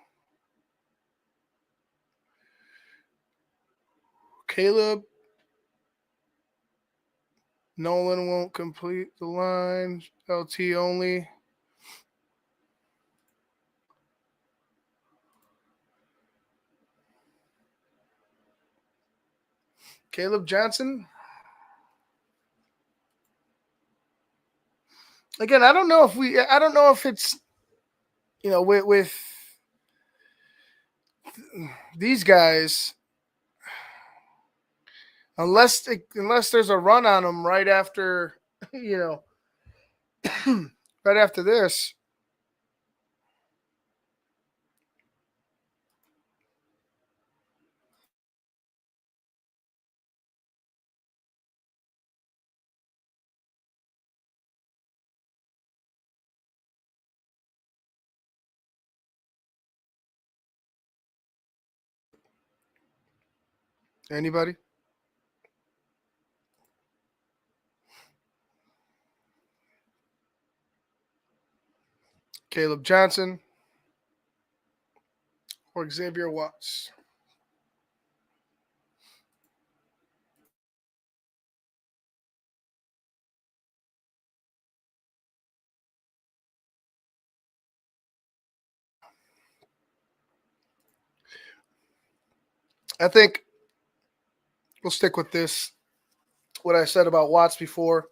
Caleb. Nolan won't complete the line. LT only. Caleb Johnson. Again, I don't know if it's, with these guys, unless there's a run on them right after, right after this. Anybody? Caleb Johnson or Xavier Watts? I think we'll stick with this. What I said about Watts before,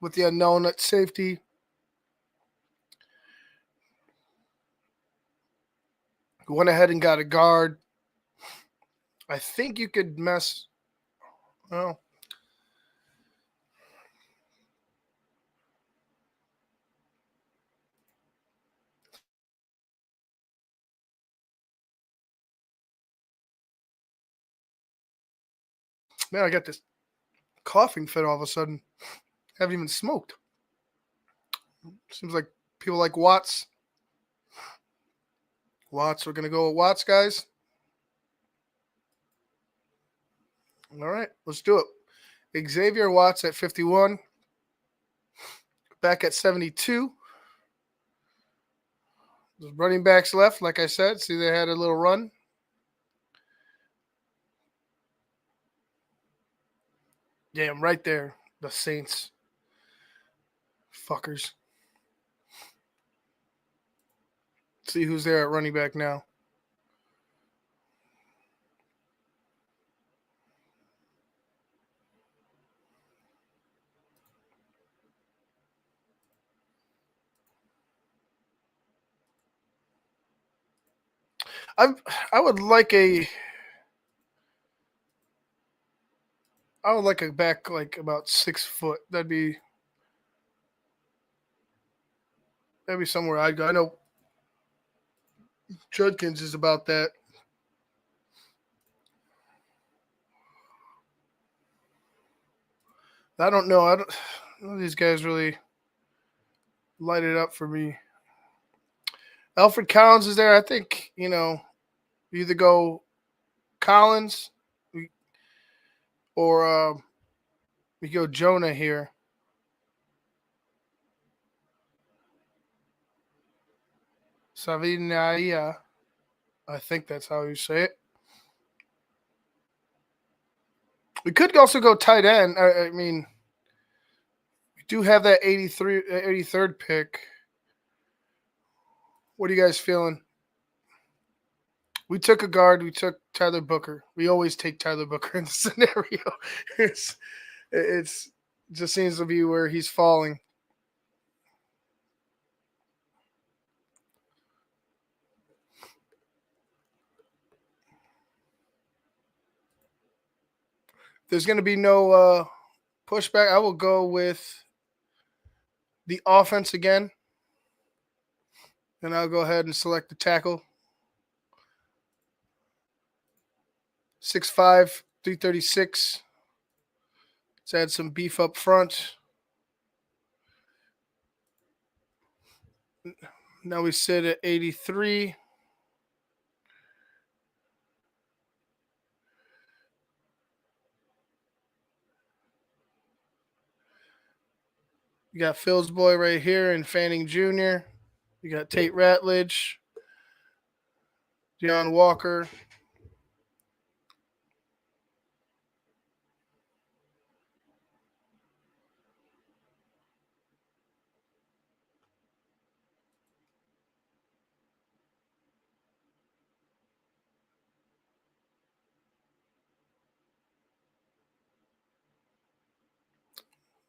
with the unknown at safety. Went ahead and got a guard. I think you could mess. Well, man, I got this coughing fit all of a sudden. Haven't even smoked. Seems like people like Watts. Watts, we're going to go with Watts, guys. All right, let's do it. Xavier Watts at 51. Back at 72. Running backs left, like I said. See, they had a little run. Damn, right there. The Saints. Fuckers. See who's there at running back now. I would like a back like about 6 foot. That'd be somewhere I'd go. I know Judkins is about that. I don't know. None of these guys really light it up for me. Alfred Collins is there. I think, you either go Collins or we go Jonah here. Savinaya. I think that's how you say it. We could also go tight end. I mean, we do have that 83rd pick. What are you guys feeling? We took a guard. We took Tyler Booker. We always take Tyler Booker in the scenario. It's just seems to be where he's falling. There's going to be no pushback. I will go with the offense again. And I'll go ahead and select the tackle. 6'5", 336. Let's add some beef up front. Now we sit at 83. You got Phil's boy right here and Fanning Jr. You got Tate Ratledge, Deion Walker.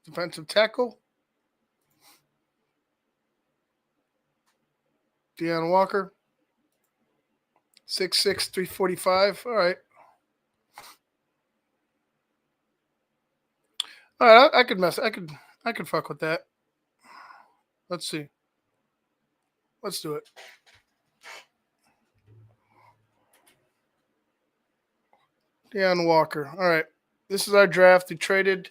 Defensive tackle. Deion Walker. 6'6", 345. All right. All right, I could fuck with that. Let's see. Let's do it. Deion Walker. All right. This is our draft. We traded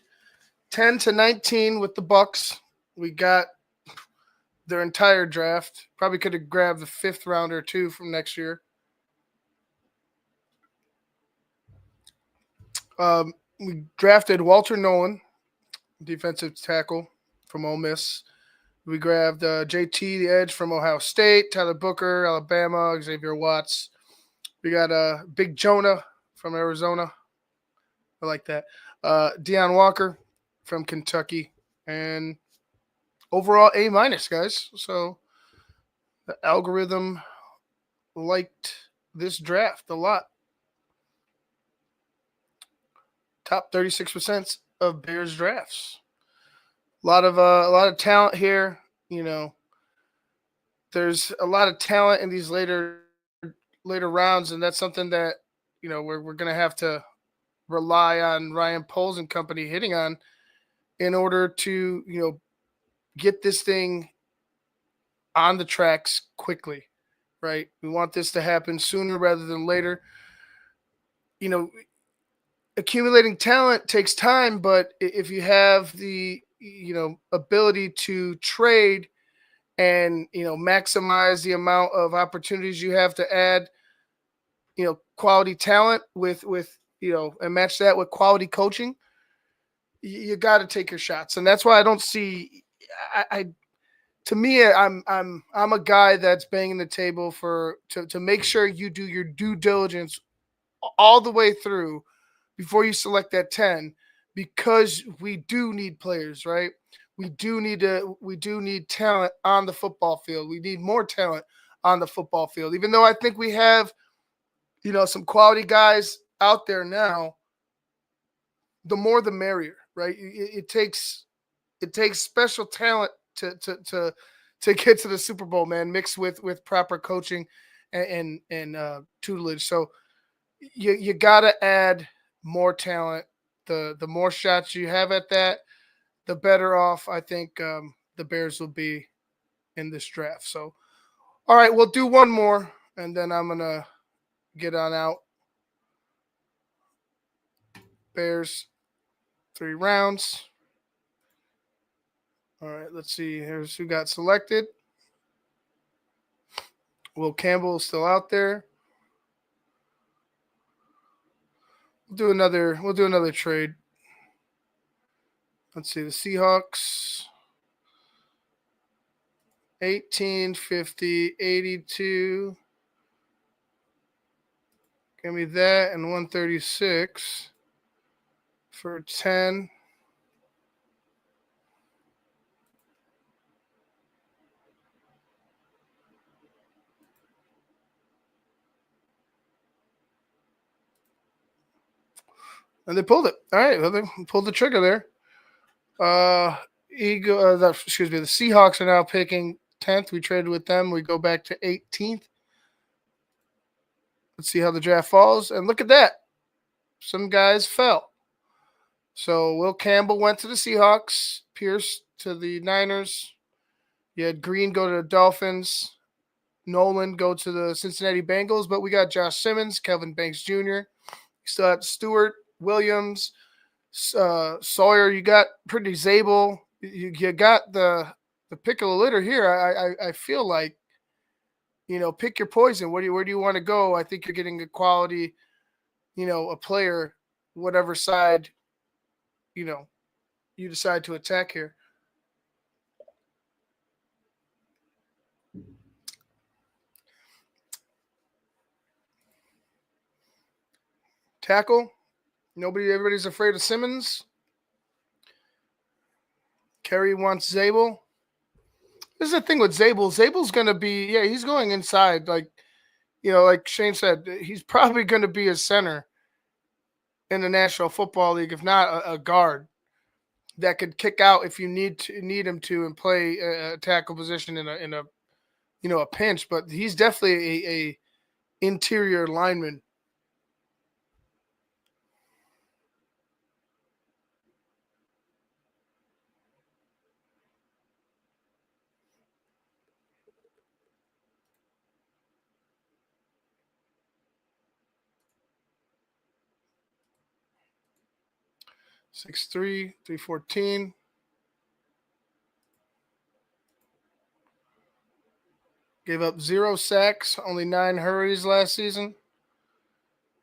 10 to 19 with the Bucs. We got their entire draft. Probably could have grabbed the 5th rounder too from next year. We drafted Walter Nolan, defensive tackle from Ole Miss. We grabbed JT, the edge from Ohio State, Tyler Booker, Alabama, Xavier Watts. We got Big Jonah from Arizona. I like that. Deion Walker from Kentucky. And overall A-, guys. So the algorithm liked this draft a lot. Top 36% of Bears drafts. A lot of talent here. There's a lot of talent in these later rounds, and that's something that we're gonna have to rely on Ryan Poles and company hitting on in order to get this thing on the tracks quickly, right? We want this to happen sooner rather than later. Accumulating talent takes time, but if you have the ability to trade and maximize the amount of opportunities you have to add quality talent with and match that with quality coaching, you got to take your shots. And that's why I don't see to me, I'm a guy that's banging the table to make sure you do your due diligence all the way through before you select that 10, because we do need players, right? We do need talent on the football field. We need more talent on the football field. Even though I think we have, some quality guys out there now, the more the merrier, right? It takes special talent to get to the Super Bowl, man, mixed with proper coaching and tutelage. So you got to add more talent. The more shots you have at that, the better off I think the Bears will be in this draft. So, all right, we'll do one more, and then I'm gonna get on out. Bears, 3 rounds. All right, let's see. Here's who got selected. Will Campbell is still out there. We'll do another trade. Let's see, the Seahawks. 18, 50, 82. Give me that and 136 for 10. And they pulled it. All right, well, they pulled the trigger there. The Seahawks are now picking 10th. We traded with them. We go back to 18th. Let's see how the draft falls. And look at that. Some guys fell. So Will Campbell went to the Seahawks. Pierce to the Niners. You had Green go to the Dolphins. Nolan go to the Cincinnati Bengals. But we got Josh Simmons, Kelvin Banks Jr. You still got Stewart, Williams, Sawyer. You got pretty Zabel. You got the pick of the litter here. I feel like, pick your poison. Where do you want to go? I think you're getting a quality, a player, whatever side, you decide to attack here. Tackle. Everybody's afraid of Simmons. Kerry wants Zabel. This is the thing with Zabel. Zabel's going to be, he's going inside. Like Shane said, he's probably going to be a center in the National Football League, if not a guard that could kick out if you need him to and play a tackle position in a pinch. But he's definitely a interior lineman. Six three, 314. Gave up 0 sacks, only 9 hurries last season.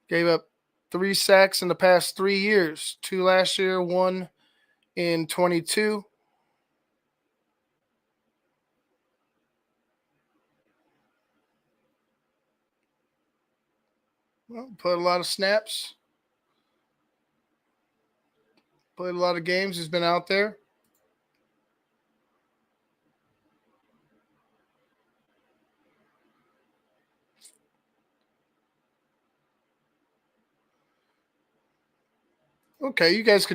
Gave up 3 sacks in the past 3 years. 2 last year, 1 in 22. Well, played a lot of snaps. Played a lot of games. He's been out there. Okay, you guys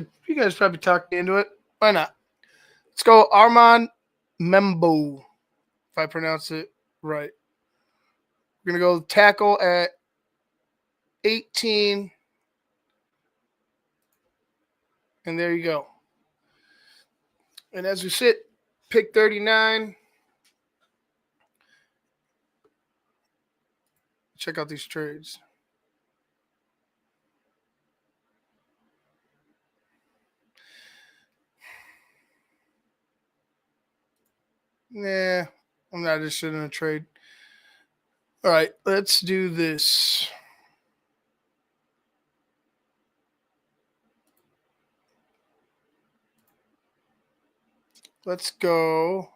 probably talk me into it. Why not? Let's go Armand Membo, if I pronounce it right. We're gonna go tackle at 18. And there you go. And as we sit, pick 39. Check out these trades. Nah, I'm not interested in a trade. All right, let's do this. Let's go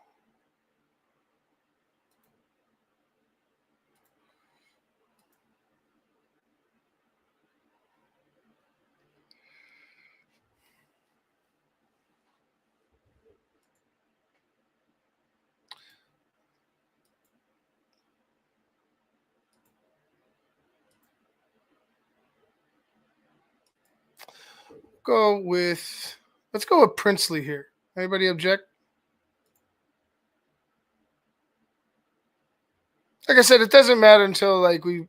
let's go with Princely here. Anybody object? Like I said, it doesn't matter until like we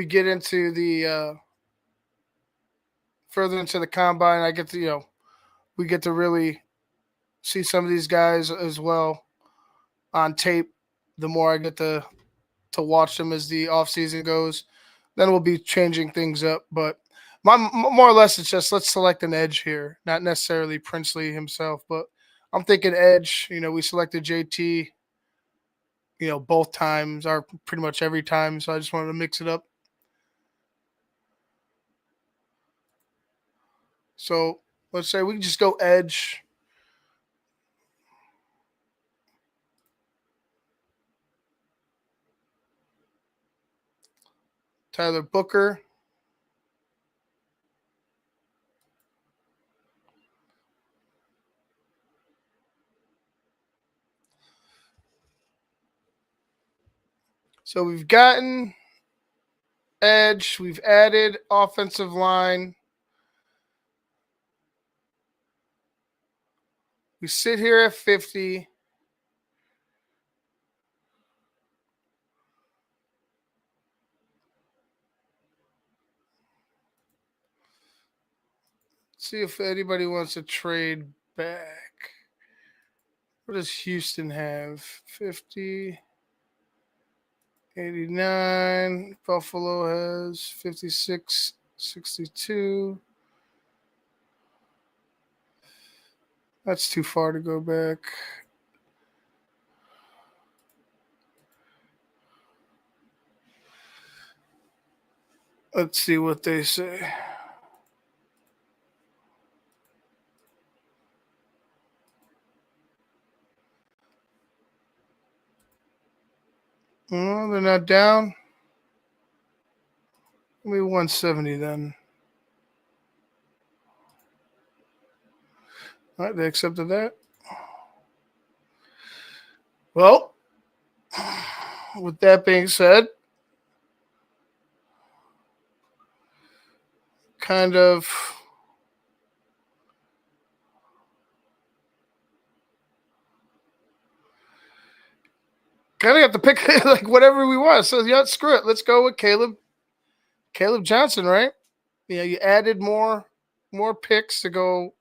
get into the further into the combine. I get to we get to really see some of these guys as well on tape. The more I get to watch them as the offseason goes, then we'll be changing things up. But more or less, it's just let's select an edge here, not necessarily Princely himself, but I'm thinking edge. We selected JT, both times or pretty much every time. So I just wanted to mix it up. So let's say we can just go edge. Tyler Booker. So we've gotten edge. We've added offensive line. We sit here at 50. See if anybody wants to trade back. What does Houston have? 50, 89. Buffalo has 56, 62. That's too far to go back. Let's see what they say. Oh, they're not down. Maybe 170 then. All right, they accepted that. Well, with that being said, kind of have to pick like whatever we want. So yeah, screw it. Let's go with Caleb Johnson, right? You added more picks to go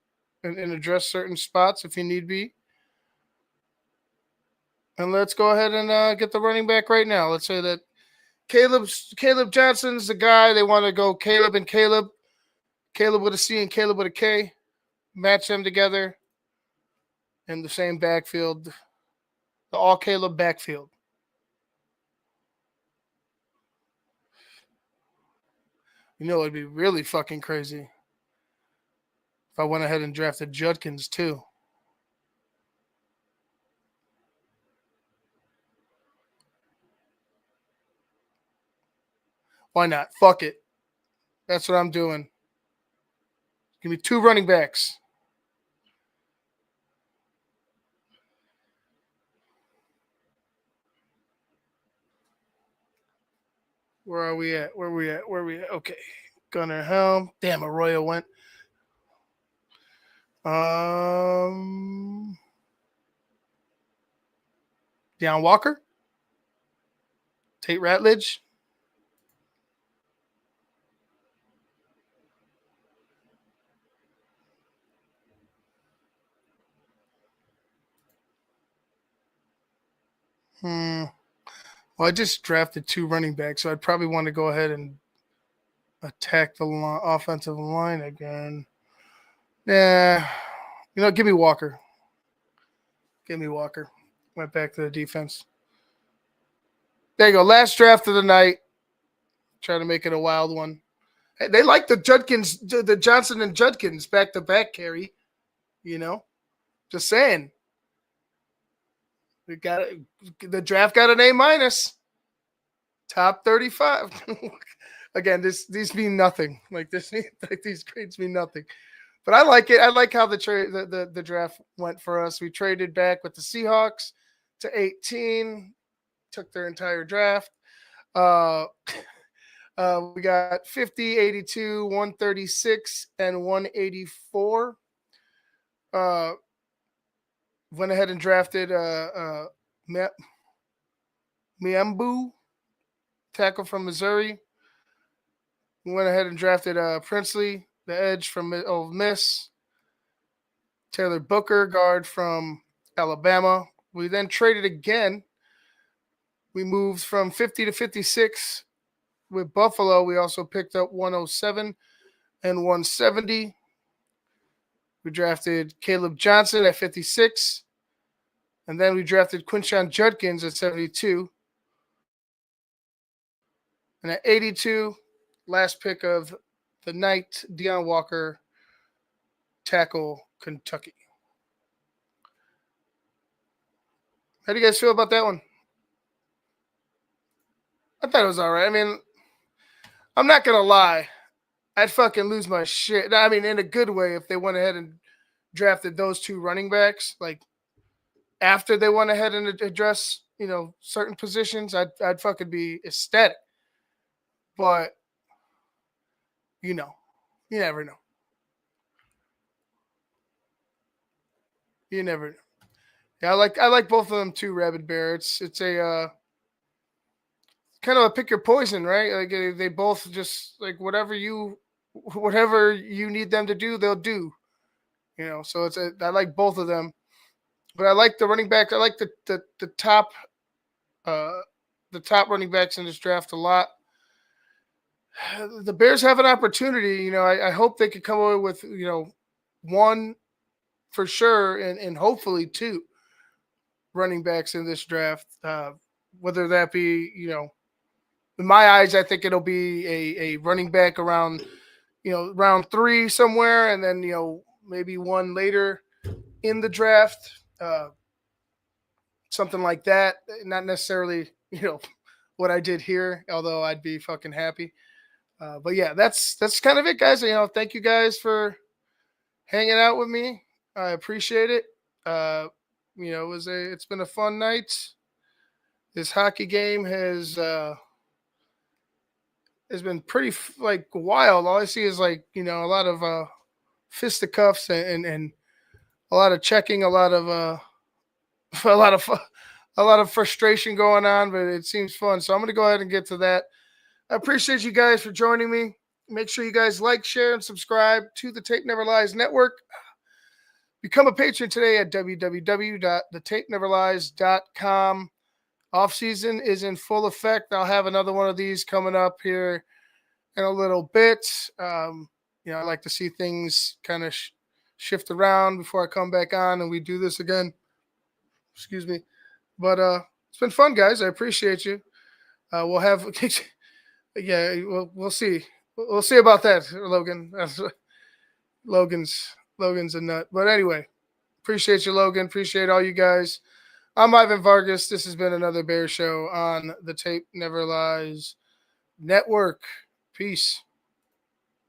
and address certain spots if you need be. And let's go ahead and get the running back right now. Let's say that Caleb Johnson's the guy. They want to go Caleb and Caleb with a C and Caleb with a K. Match them together in the same backfield. The all Caleb backfield. It'd be really fucking crazy if I went ahead and drafted Judkins too. Why not? Fuck it. That's what I'm doing. Give me 2 running backs. Where are we at? Where are we at? Okay. Gunnar Helm. Damn, Arroyo went. Deion Walker. Tate Ratledge. Well, I just drafted 2 running backs, so I'd probably want to go ahead and attack the offensive line again. Yeah. Give me Walker. Went back to the defense. There you go. Last draft of the night. Try to make it a wild one. Hey, they like the Johnson and Judkins back-to-back carry. Just saying. The draft got an A-. Top 35. Again, these mean nothing. These grades mean nothing. But I like it. I like how the draft went for us. We traded back with the Seahawks to 18, took their entire draft. We got 50, 82, 136, and 184. Went ahead and drafted Miambu, tackle from Missouri. We went ahead and drafted Princely, the edge from Ole Miss. Taylor Booker, guard from Alabama. We then traded again. We moved from 50 to 56 with Buffalo. We also picked up 107 and 170. We drafted Caleb Johnson at 56. And then we drafted Quinshon Judkins at 72. And at 82, last pick of the night, Deion Walker, tackle, Kentucky. How do you guys feel about that one? I thought it was all right. I mean, I'm not going to lie. I'd fucking lose my shit. I mean, in a good way if they went ahead and drafted those two running backs. Like, after they went ahead and address, certain positions, I'd fucking be ecstatic. But, you never know. You never know. Yeah, I like both of them too, Rabid Bear. It's a kind of a pick your poison, right? Like they both just like whatever you need them to do, they'll do. So I like both of them. But I like the running back. I like the top running backs in this draft a lot. The Bears have an opportunity. I hope they could come away with one for sure, and hopefully two running backs in this draft. Whether that be in my eyes, I think it'll be a running back around round 3 somewhere, and then maybe one later in the draft. Something like that. Not necessarily, what I did here, although I'd be fucking happy. But yeah, that's kind of it, guys. Thank you guys for hanging out with me. I appreciate it. It's been a fun night. This hockey game has been pretty wild. All I see is a lot of fisticuffs and a lot of checking, a lot of a lot of frustration going on, but it seems fun. So I'm going to go ahead and get to that. I appreciate you guys for joining me. Make sure you guys like, share, and subscribe to the Tape Never Lies Network. Become a patron today at www.thetapeneverlies.com. Off season is in full effect. I'll have another one of these coming up here in a little bit. I like to see things kind of shift around before I come back on and we do this again. Excuse me. But it's been fun, guys. I appreciate you. We'll have yeah, we'll see. We'll see about that, Logan. Logan's a nut. But anyway, appreciate you, Logan. Appreciate all you guys. I'm Ivan Vargas. This has been another Bear Show on the Tape Never Lies Network. Peace.